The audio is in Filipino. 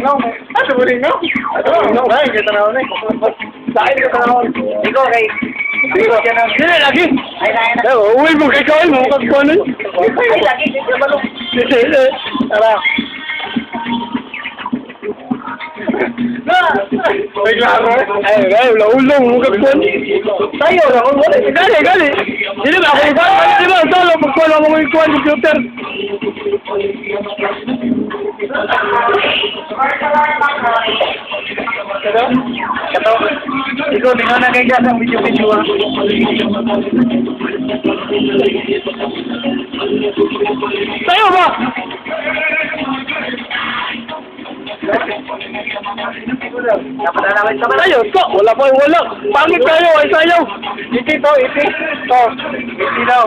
Buringaw. Sa Buringaw? Buringaw ba? Kita na ako na. Saan ka na ako? Ikaw kay... Dili lagi. Ay na. Uy mo kay kawal mo kagkuan. Ay lagi dito ba lo? Tara. Ay klaro. Ay ulong mo kagkuan. Tayo ra mo. Gali. Dili ba ako ba? Dili ba solo pagkuan mo ng kuan computer. Ikaw tingnan na kay sa video ah. Tayo ba? Tayo, to. Wala. Pangit kayo, ay sayaw. Iti to. Iti daw.